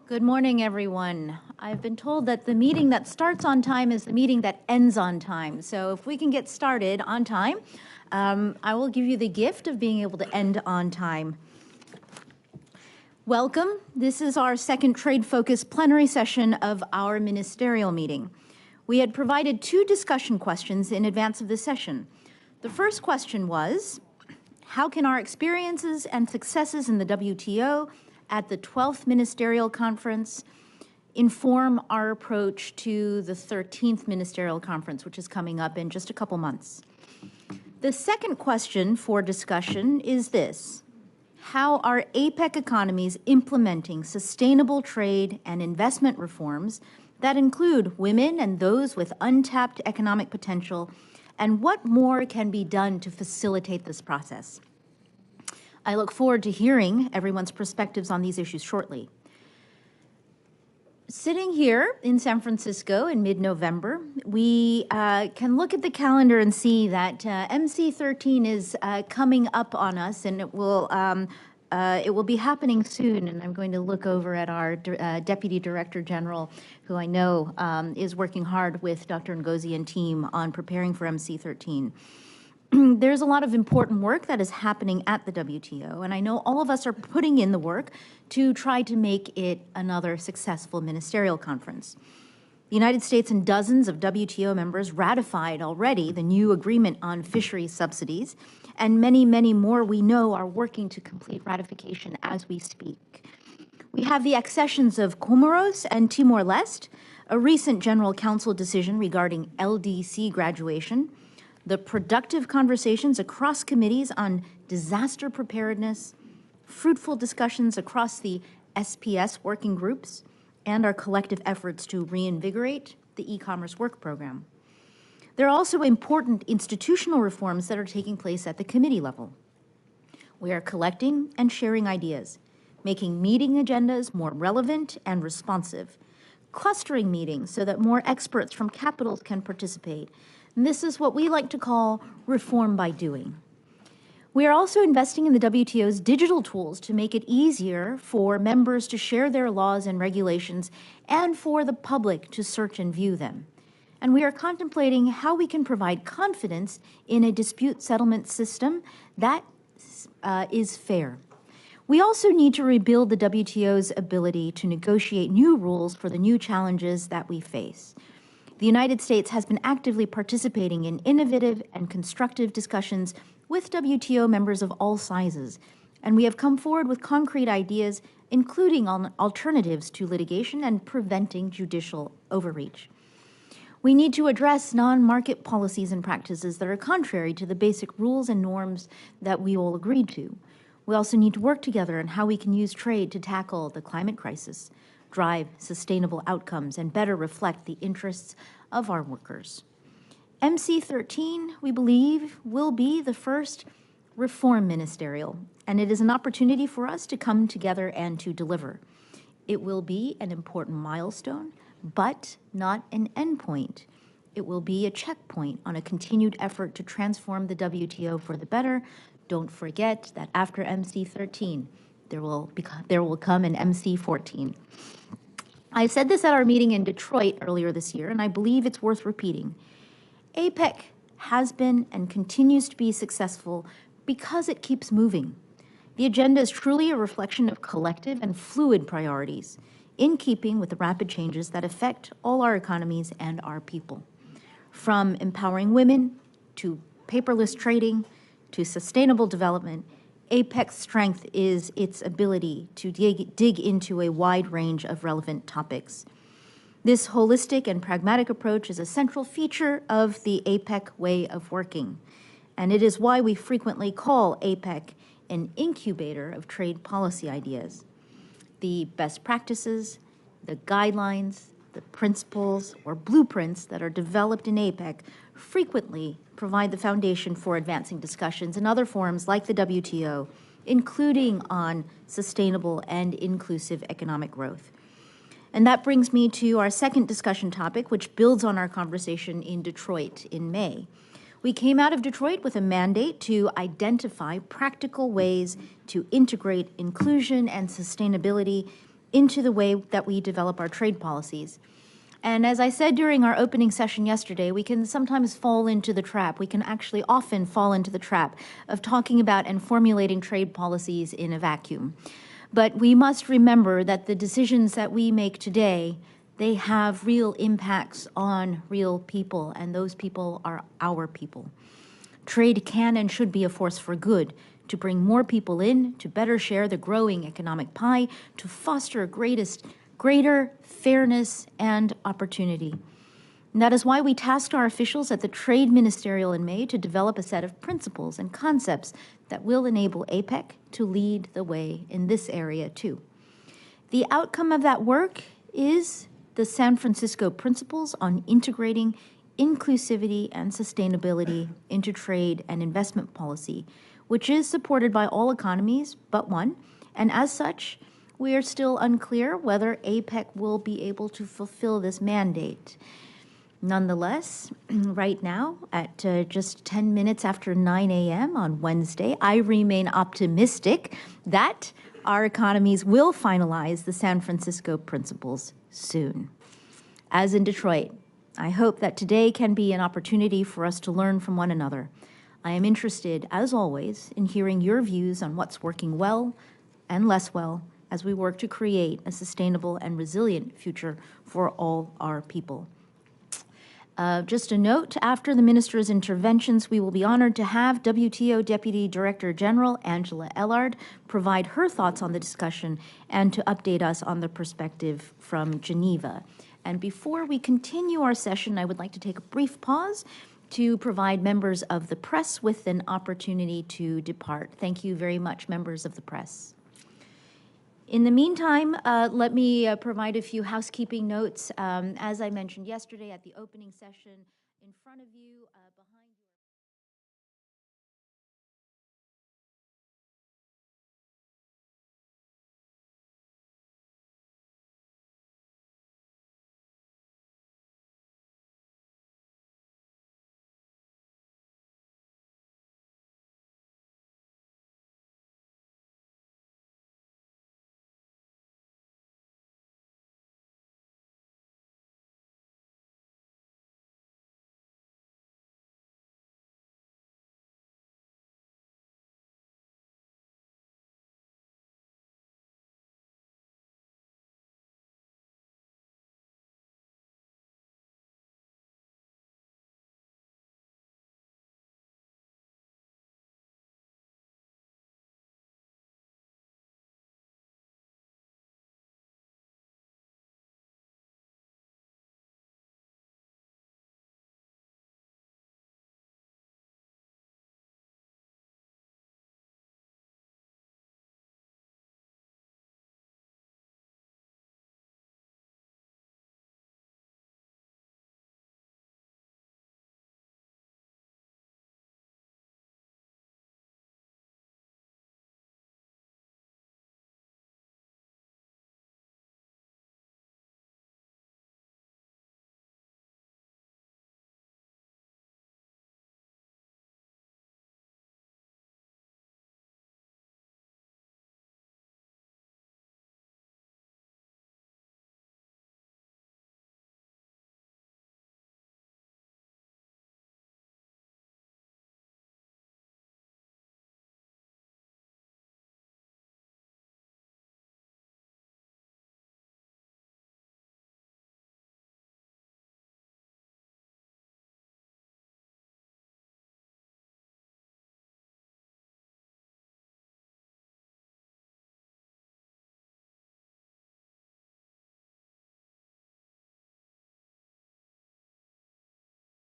Good morning, everyone. I've been told that the meeting that starts on time is the meeting that ends on time. So if we can get started on time, I will give you the gift of being able to end on time. Welcome. This is our second trade-focused plenary session of our ministerial meeting. We had provided 2 discussion questions in advance of this session. The first question was, how can our experiences and successes in the WTO at the 12th Ministerial Conference inform our approach to the 13th Ministerial Conference, which is coming up in just a couple months? The second question for discussion is this: how are APEC economies implementing sustainable trade and investment reforms that include women and those with untapped economic potential, and what more can be done to facilitate this process? I look forward to hearing everyone's perspectives on these issues shortly. Sitting here in San Francisco in mid-November, we can look at the calendar and see that MC13 is coming up on us, and it will be happening soon. And I'm going to look over at our Deputy Director General, who I know is working hard with Dr. Ngozi and team on preparing for MC13. There's a lot of important work that is happening at the WTO, and I know all of us are putting in the work to try to make it another successful ministerial conference. The United States and dozens of WTO members ratified already the new agreement on fisheries subsidies, and many, many more we know are working to complete ratification as we speak. We have the accessions of Comoros and Timor-Leste, a recent General Council decision regarding LDC graduation, the productive conversations across committees on disaster preparedness, fruitful discussions across the SPS working groups, and our collective efforts to reinvigorate the e-commerce work program. There are also important institutional reforms that are taking place at the committee level. We are collecting and sharing ideas, making meeting agendas more relevant and responsive, clustering meetings so that more experts from capitals can participate. And this is what we like to call reform by doing. We are also investing in the WTO's digital tools to make it easier for members to share their laws and regulations and for the public to search and view them. And we are contemplating how we can provide confidence in a dispute settlement system that is fair. We also need to rebuild the WTO's ability to negotiate new rules for the new challenges that we face. The United States has been actively participating in innovative and constructive discussions with WTO members of all sizes, and we have come forward with concrete ideas, including on alternatives to litigation and preventing judicial overreach. We need to address non-market policies and practices that are contrary to the basic rules and norms that we all agreed to. We also need to work together on how we can use trade to tackle the climate crisis, drive sustainable outcomes, and better reflect the interests of our workers. MC13, we believe, will be the first reform ministerial, and it is an opportunity for us to come together and to deliver. It will be an important milestone, but not an endpoint. It will be a checkpoint on a continued effort to transform the WTO for the better. Don't forget that after MC13, there will come an MC14. I said this at our meeting in Detroit earlier this year, and I believe it's worth repeating. APEC has been and continues to be successful because it keeps moving. The agenda is truly a reflection of collective and fluid priorities, in keeping with the rapid changes that affect all our economies and our people. From empowering women, to paperless trading, to sustainable development, APEC's strength is its ability to dig into a wide range of relevant topics. This holistic and pragmatic approach is a central feature of the APEC way of working, and it is why we frequently call APEC an incubator of trade policy ideas. The best practices, the guidelines, the principles or blueprints that are developed in APEC frequently provide the foundation for advancing discussions in other forums like the WTO, including on sustainable and inclusive economic growth. And that brings me to our second discussion topic, which builds on our conversation in Detroit in May. We came out of Detroit with a mandate to identify practical ways to integrate inclusion and sustainability into the way that we develop our trade policies. And as I said during our opening session yesterday, we can sometimes fall into the trap. We can actually often fall into the trap of talking about and formulating trade policies in a vacuum. But we must remember that the decisions that we make today, they have real impacts on real people, and those people are our people. Trade can and should be a force for good, to bring more people in, to better share the growing economic pie, to foster greater fairness and opportunity. And that is why we tasked our officials at the Trade Ministerial in May to develop a set of principles and concepts that will enable APEC to lead the way in this area too. The outcome of that work is the San Francisco Principles on integrating inclusivity and sustainability into trade and investment policy, which is supported by all economies but one, and as such, we are still unclear whether APEC will be able to fulfill this mandate. Nonetheless, right now, at just 10 minutes after 9 a.m. on Wednesday, I remain optimistic that our economies will finalize the San Francisco Principles soon. As in Detroit, I hope that today can be an opportunity for us to learn from one another. I am interested, as always, in hearing your views on what's working well and less well as we work to create a sustainable and resilient future for all our people. Just a note, after the minister's interventions, we will be honored to have WTO Deputy Director General Angela Ellard provide her thoughts on the discussion and to update us on the perspective from Geneva. And before we continue our session, I would like to take a brief pause to provide members of the press with an opportunity to depart. Thank you very much, members of the press. In the meantime, let me provide a few housekeeping notes. As I mentioned yesterday at the opening session, in front of you, behind